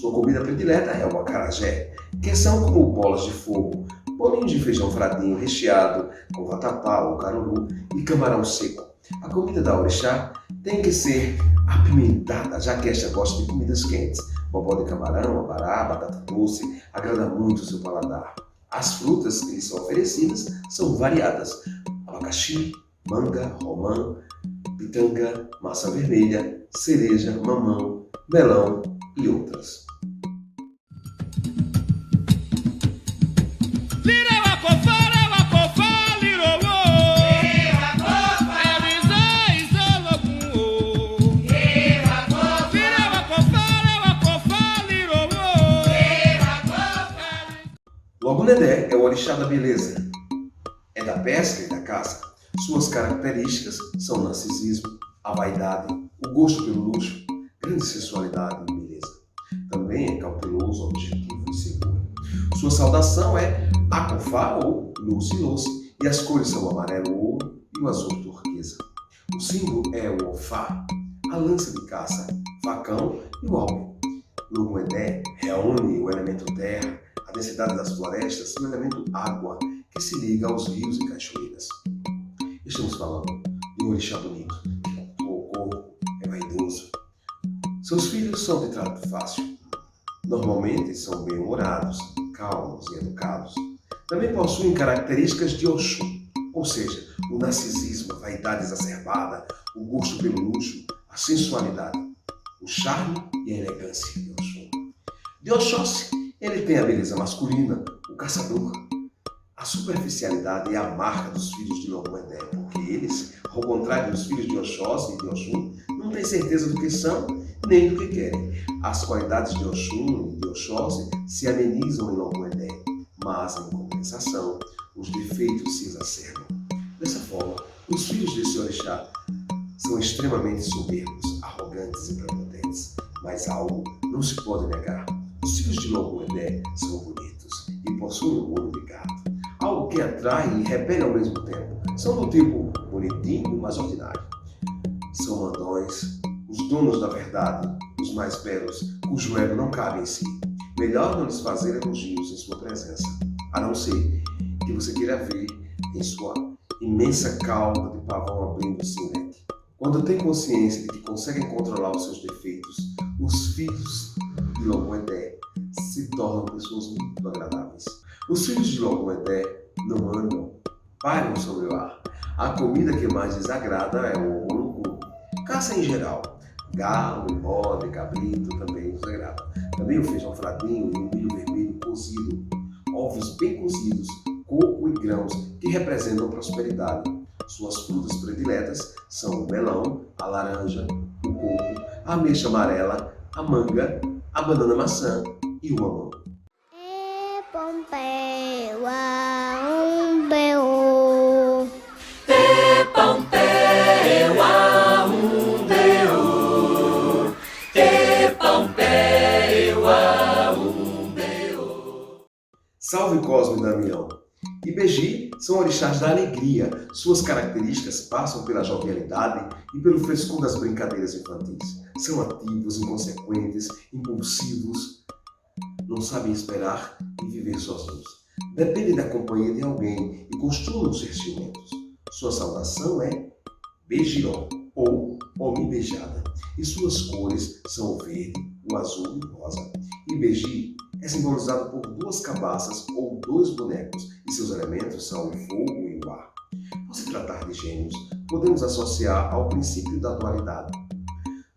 Sua comida predileta é o acarajé, que são como bolas de fogo, bolinhos de feijão fradinho recheado com vatapá ou caruru e camarão seco. A comida da orixá tem que ser apimentada, já que esta gosta de comidas quentes. Bobó de camarão, abará, batata doce, agrada muito o seu paladar. As frutas que lhe são oferecidas são variadas: abacaxi, manga, romã, pitanga, maçã vermelha, cereja, mamão, melão e outras. Logunedé é o orixá da beleza, é da pesca e da caça. Suas características são o narcisismo, a vaidade, o gosto pelo luxo, grande sensualidade e beleza. Também é cauteloso, objetivo e seguro. Sua saudação é Akofá ou Lucy, e as cores são o amarelo ouro e o azul turquesa. O símbolo é o ofá, a lança de caça, facão e o alpe. Logunedé reúne o elemento terra, a densidade das florestas e o elemento água, que se liga aos rios e cachoeiras. Estamos falando de um orixá bonito, que cultua o corpo, é vaidoso. Seus filhos são de trato fácil. Normalmente são bem-humorados, calmos e educados. Também possuem características de Oxum, ou seja, o narcisismo, a vaidade exacerbada, o gosto pelo luxo, a sensualidade, o charme e a elegância de Oxum. De Oxóssi, ele tem a beleza masculina, o caçador. A superficialidade é a marca dos filhos de Logunedé, porque eles, ao contrário dos filhos de Oxóssi e de Oxum, não têm certeza do que são nem do que querem. As qualidades de Oxum e de Oxóssi se amenizam em Logunedé, mas, em compensação, os defeitos se exacerbam. Dessa forma, os filhos desse orixá são extremamente soberbos, arrogantes e prepotentes, mas algo não se pode negar. Os filhos de Logunedé são bonitos e possuem um olho de gato, algo que atrai e repele ao mesmo tempo. São do tipo bonitinho, mas ordinário. São mandões, os donos da verdade, os mais belos, cujo ego não cabe em si. Melhor não lhes fazer elogios em sua presença, a não ser que você queira ver em sua imensa cauda de pavão abrindo-se em leque. Quando têm consciência de que conseguem controlar os seus defeitos, os filhos de Logoedé se tornam pessoas muito agradáveis. Os filhos de Logoedé não andam, param sobre o ar. A comida que mais desagrada é o ovo. Caça em geral. Galo, bode, cabrito também nos agrada. Também o feijão fradinho e o milho vermelho cozido. Ovos bem cozidos, coco e grãos que representam prosperidade. Suas frutas prediletas são o melão, a laranja, o coco, a ameixa amarela, a manga, a banana maçã e o mamão. Salve Cosme e Damião! Ibeji são orixás da alegria. Suas características passam pela jovialidade e pelo frescor das brincadeiras infantis. São ativos, inconsequentes, impulsivos, não sabem esperar e viver sozinhos. Dependem da companhia de alguém e costumam ser ciumentos. Sua saudação é Beijiró ou Homem Beijada e suas cores são o verde, o azul e o rosa. Ibeji é simbolizado por duas cabaças ou dois bonecos e seus elementos são o fogo e o ar. Por se tratar de gêmeos, podemos associar ao princípio da dualidade.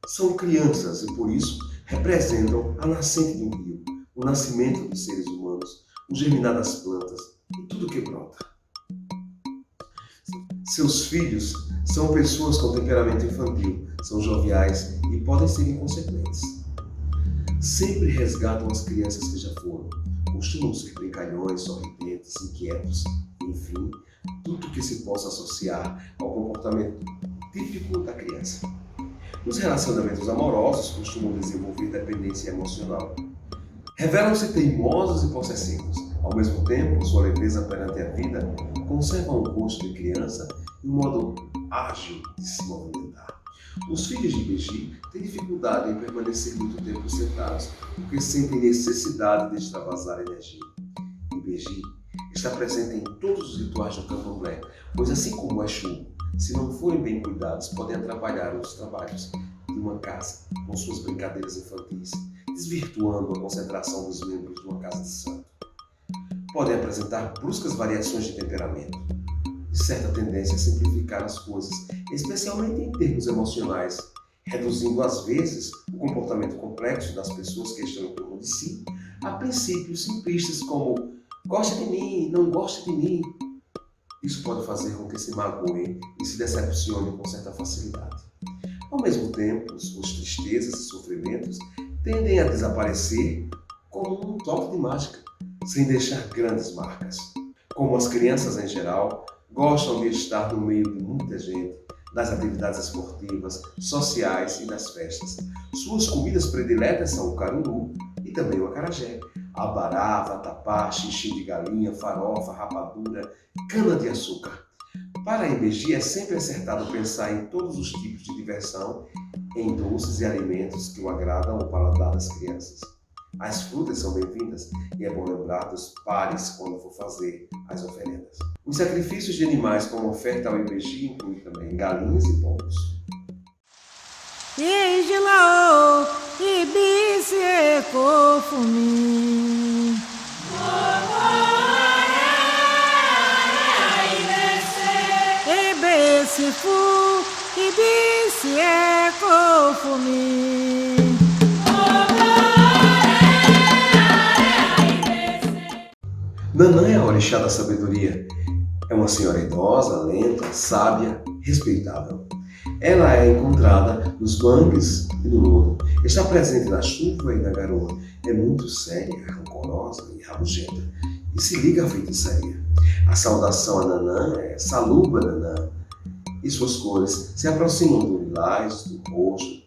São crianças e por isso representam a nascente de um rio, o nascimento dos seres humanos, o germinar das plantas e tudo que brota. Seus filhos são pessoas com temperamento infantil, são joviais e podem ser inconsequentes. Sempre resgatam as crianças que já foram. Costumam ser brincalhões, sorridentes, inquietos, enfim, tudo que se possa associar ao comportamento típico da criança. Nos relacionamentos amorosos, costumam desenvolver dependência emocional. Revelam-se teimosos e possessivos. Ao mesmo tempo, sua leveza perante a vida conserva um rosto de criança e um modo ágil de se movimentar. Os filhos de Ibeji têm dificuldade em permanecer muito tempo sentados, porque sentem necessidade de extravasar energia. Ibeji está presente em todos os rituais do candomblé, pois assim como Exu, se não forem bem cuidados, podem atrapalhar os trabalhos de uma casa com suas brincadeiras infantis, desvirtuando a concentração dos membros de uma casa de santo. Podem apresentar bruscas variações de temperamento e certa tendência a simplificar as coisas, especialmente em termos emocionais, reduzindo às vezes o comportamento complexo das pessoas que estão em torno de si a princípios simplistas como gosta de mim, não gosta de mim. Isso pode fazer com que se magoem e se decepcionem com certa facilidade. Ao mesmo tempo, suas tristezas e sofrimentos tendem a desaparecer como um toque de mágica, sem deixar grandes marcas. Como as crianças em geral, gostam de estar no meio de muita gente, das atividades esportivas, sociais e das festas. Suas comidas prediletas são o caruru e também o acarajé, abará, vatapá, xixi de galinha, farofa, rapadura, cana-de-açúcar. Para a Ibeji é sempre acertado pensar em todos os tipos de diversão, em doces e alimentos que o agradam ao paladar das crianças. As frutas são bem-vindas e é bom lembrar dos pares quando for fazer as oferendas. Os sacrifícios de animais como oferta ao Ibeji incluem também galinhas e pombos. Ijilao, Ibisie Kofumi. Ebesifu, Ibisie Kofumi. Nanã é a orixá da sabedoria. É uma senhora idosa, lenta, sábia, respeitável. Ela é encontrada nos mangues e no lodo. Está presente na chuva e na garoa. É muito séria, rancorosa e rabugenta. E se liga à feitiçaria. A saudação a Nanã é Saluba Nanã. E suas cores se aproximam do lilás, do roxo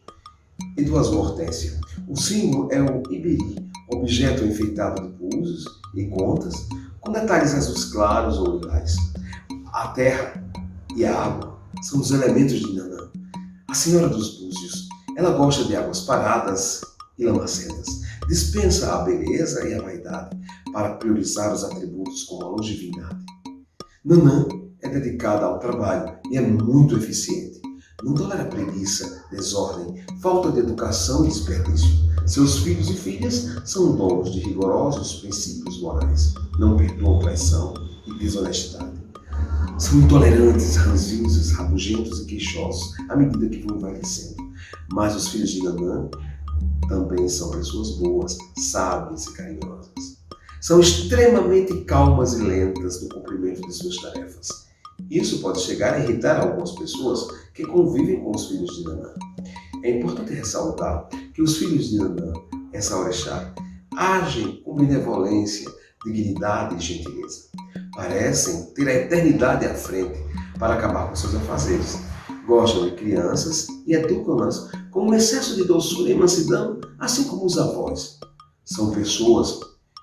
e do azul hortênsia. O símbolo é o iberi, objeto enfeitado de búzios e contas, com detalhes azuis claros ou lilás. A terra e a água são os elementos de Nanã. A senhora dos búzios, ela gosta de águas paradas e lamacentas. Dispensa a beleza e a vaidade para priorizar os atributos como a longevidade. Nanã é dedicada ao trabalho e é muito eficiente. Não tolera preguiça, desordem, falta de educação e desperdício. Seus filhos e filhas são donos de rigorosos princípios morais. Não perdoam traição e desonestidade. São intolerantes, ranzinhos, rabugentos e queixosos à medida que vão envelhecendo. Mas os filhos de Nanã também são pessoas boas, sábias e carinhosas. São extremamente calmas e lentas no cumprimento de suas tarefas. Isso pode chegar a irritar algumas pessoas que convivem com os filhos de Nanã. É importante ressaltar que os filhos de Nanã, essa orixá, agem com benevolência, dignidade e gentileza. Parecem ter a eternidade à frente para acabar com seus afazeres. Gostam de crianças e educam-nas com um excesso de doçura e mansidão, assim como os avós. São pessoas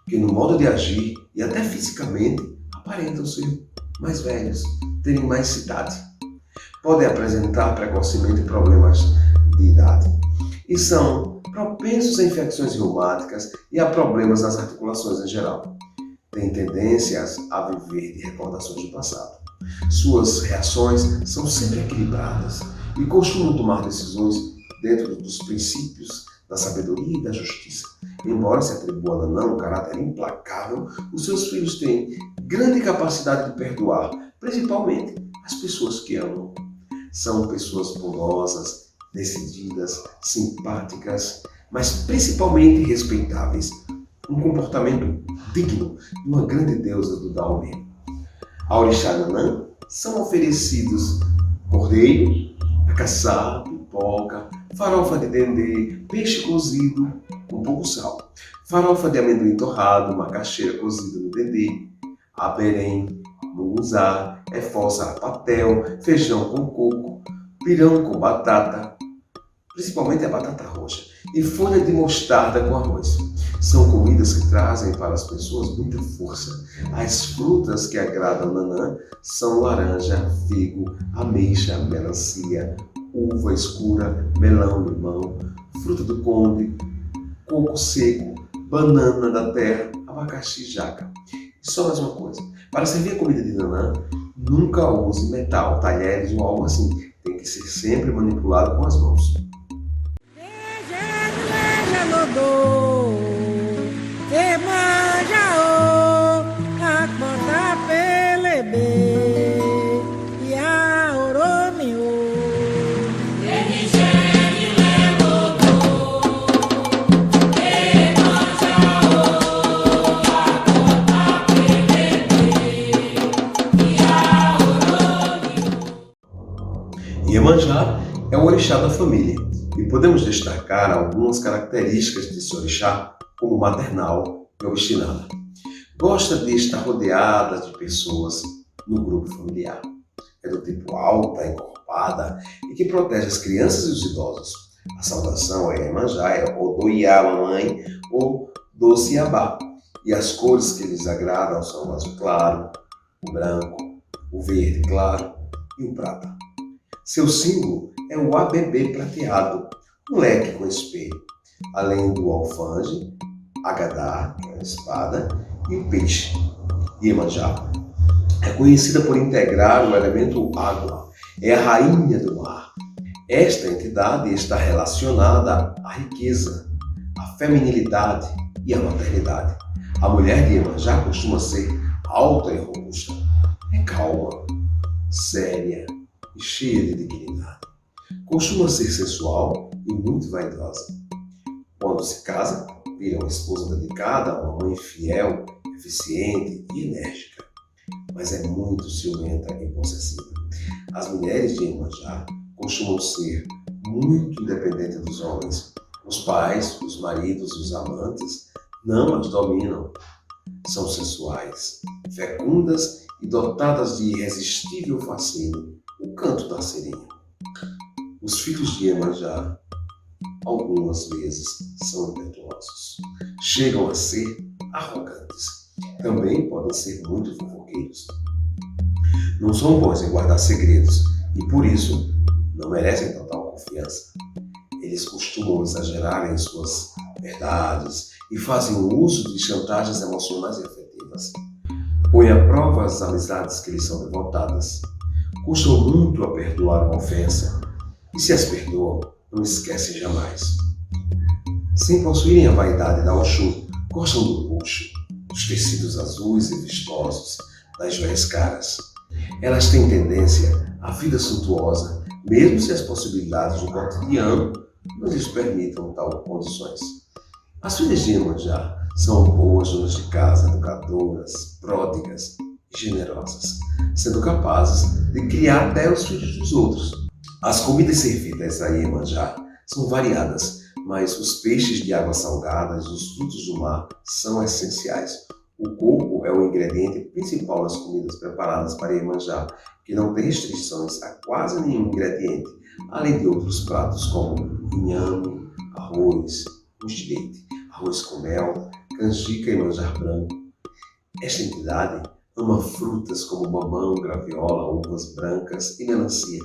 que no modo de agir e até fisicamente aparentam ser mais velhos, terem mais cidade. Podem apresentar precocemente problemas de idade e são propensos a infecções reumáticas e a problemas nas articulações em geral. Têm tendências a viver de recordações do passado. Suas reações são sempre equilibradas e costumam tomar decisões dentro dos princípios da sabedoria e da justiça. Embora se atribua a Nanã um caráter implacável, os seus filhos têm grande capacidade de perdoar, principalmente as pessoas que amam. São pessoas bondosas, decididas, simpáticas, mas principalmente respeitáveis. Um comportamento digno de uma grande deusa do Daomé. A orixá Nanã são oferecidos cordeiro, acaçá, pipoca, farofa de dendê, peixe cozido com pouco sal, farofa de amendoim torrado, macaxeira cozida no dendê, aberém, munguzá, efó, sarapatel, feijão com coco, pirão com batata, principalmente a batata roxa, e folha de mostarda com arroz. São comidas que trazem para as pessoas muita força. As frutas que agradam Nanã são laranja, figo, ameixa, melancia, uva escura, melão, limão, fruta do conde, coco seco, banana da terra, abacaxi e jaca. E só mais uma coisa, para servir a comida de Nanã, nunca use metal, talheres ou algo assim. Tem que ser sempre manipulado com as mãos. Iemanjá é o orixá da família e podemos destacar algumas características desse orixá como maternal e obstinada. Gosta de estar rodeada de pessoas no grupo familiar. É do tipo alta, encorpada e que protege as crianças e os idosos. A saudação a Iemanjá é Odoiá, mamãe, ou Doce Iabá. E as cores que lhes agradam são o azul claro, o branco, o verde claro e o prata. Seu símbolo é o ABB prateado, um leque com espelho, além do alfange, Agadá, que é a espada, e o peixe. Iemanjá é conhecida por integrar o elemento água, é a rainha do mar. Esta entidade está relacionada à riqueza, à feminilidade e à maternidade. A mulher de Iemanjá costuma ser alta e robusta, é calma, séria e cheia de dignidade. Costuma ser sensual e muito vaidosa. Quando se casa, vira uma esposa dedicada, uma mãe fiel, eficiente e enérgica. Mas é muito ciumenta e possessiva. As mulheres de Iemanjá costumam ser muito independentes dos homens. Os pais, os maridos e os amantes não as dominam. São sensuais, fecundas e dotadas de irresistível fascínio, o canto da sirene. Os filhos de Iemanjá, algumas vezes, são impetuosos. Chegam a ser arrogantes. Também podem ser muito fofoqueiros. Não são bons em guardar segredos e, por isso, não merecem total confiança. Eles costumam exagerar em suas verdades e fazem uso de chantagens emocionais e afetivas. Põem à prova as amizades que lhes são devotadas. Custam muito a perdoar uma ofensa e se as perdoam, não esquecem jamais. Sem possuírem a vaidade da Oxum, gostam do luxo, dos tecidos azuis e vistosos, das joias caras. Elas têm tendência à vida suntuosa, mesmo se as possibilidades do cotidiano não lhes permitam tal condições. As filhas de Iemanjá são boas donas de casa, educadoras, pródigas e generosas, sendo capazes de criar até os filhos dos outros. As comidas servidas a Iemanjá são variadas, mas os peixes de águas salgadas e os frutos do mar são essenciais. O coco é o ingrediente principal das comidas preparadas para Iemanjá, que não tem restrições a quase nenhum ingrediente, além de outros pratos como inhame, arroz, mousse de leite, arroz com mel, canjica e manjar branco. Esta entidade ama frutas como mamão, graviola, uvas brancas e melancia.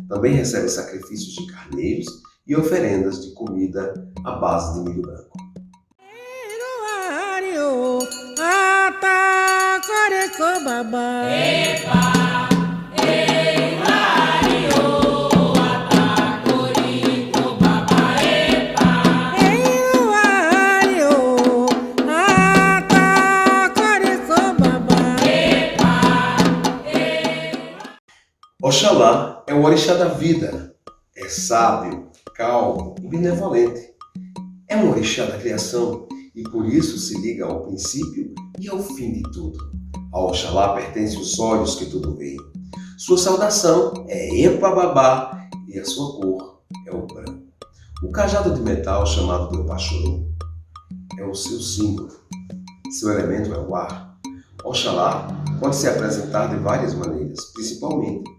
Também recebe sacrifícios de carneiros e oferendas de comida à base de milho branco. Oxalá é o orixá da vida, é sábio, calmo e benevolente. É um orixá da criação e por isso se liga ao princípio e ao fim de tudo. A Oxalá pertence os olhos que tudo veem. Sua saudação é Epa Babá e a sua cor é o branco. O cajado de metal chamado de Opachorô é o seu símbolo. Seu elemento é o ar. Oxalá pode se apresentar de várias maneiras, principalmente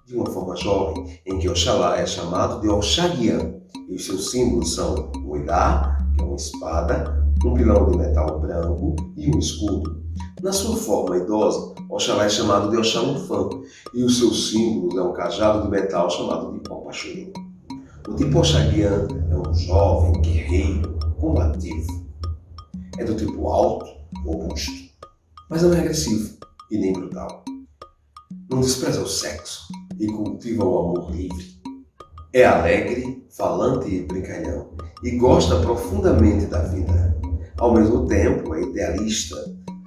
de uma forma jovem, em que Oxalá é chamado de Oxaguian, e os seus símbolos são o Idá, que é uma espada, um pilão de metal branco e um escudo. Na sua forma idosa, Oxalá é chamado de Oxalufã, e os seus símbolos é um cajado de metal chamado de Opachorô. O tipo Oxaguian é um jovem, guerreiro, combativo. É do tipo alto, robusto, mas não é agressivo e nem brutal. Não despreza o sexo e cultiva o amor livre. É alegre, falante e brincalhão e gosta profundamente da vida. Ao mesmo tempo, é idealista,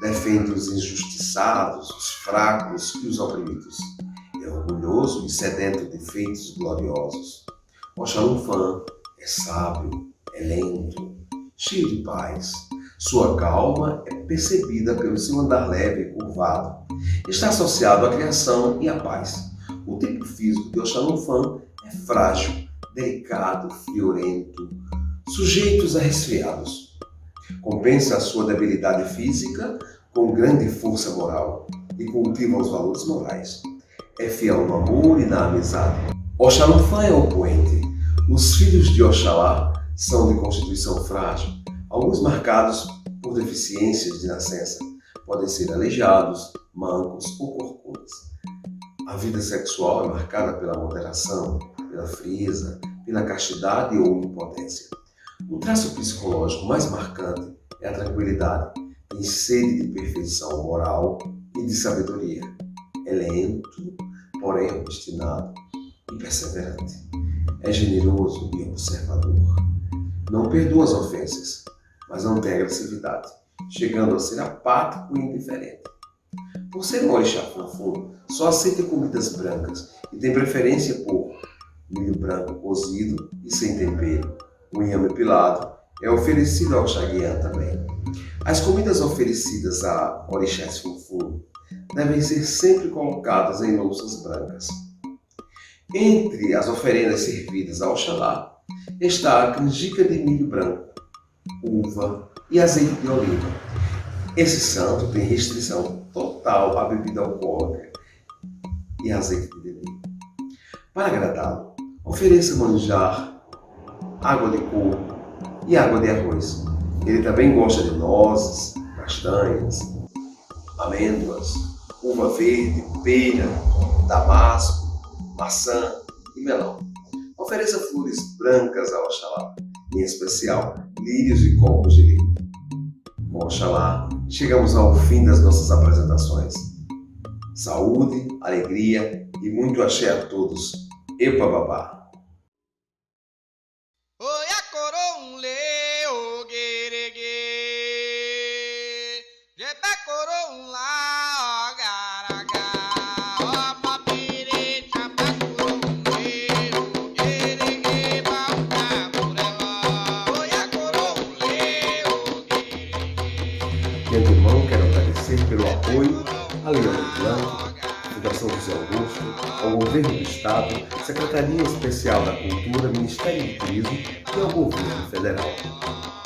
defende os injustiçados, os fracos e os oprimidos. É orgulhoso e sedento de feitos gloriosos. Oxalufã é sábio, é lento, cheio de paz. Sua calma é percebida pelo seu andar leve e curvado. Está associado à criação e à paz. O tipo físico de Oxalufã é frágil, delicado, friorento, sujeitos a resfriados. Compensa a sua debilidade física com grande força moral e cultiva os valores morais. É fiel no amor e na amizade. Oxalufã é opoente. Os filhos de Oxalá são de constituição frágil, alguns marcados por deficiências de nascença. Podem ser aleijados, mancos ou corcundas. A vida sexual é marcada pela moderação, pela frieza, pela castidade ou impotência. O traço psicológico mais marcante é a tranquilidade. Tem sede de perfeição moral e de sabedoria. É lento, porém obstinado e perseverante. É generoso e observador. Não perdoa as ofensas, mas não tem agressividade, chegando a ser apático e indiferente. Por ser um orixá fofo, só aceita comidas brancas e tem preferência por milho branco cozido e sem tempero. O inhame pilado é oferecido ao Oxaguian também. As comidas oferecidas a orixás fofo devem ser sempre colocadas em louças brancas. Entre as oferendas servidas a Oxalá está a canjica de milho branco, uva e azeite de oliva. Esse santo tem restrição total à bebida alcoólica e azeite de dendê. Para agradá-lo, ofereça manjar, água de coco e água de arroz. Ele também gosta de nozes, castanhas, amêndoas, uva verde, pera, damasco, maçã e melão. Ofereça flores brancas a Oxalá, em especial lírios e copos de leite. Com Oxalá, chegamos ao fim das nossas apresentações. Saúde, alegria e muito axé a todos. Epa Babá! De antemão, quero agradecer pelo apoio à Lei Aldir Blanc, à Fundação José Augusto, ao Governo do Estado, Secretaria Especial da Cultura, Ministério do Turismo e ao Governo Federal.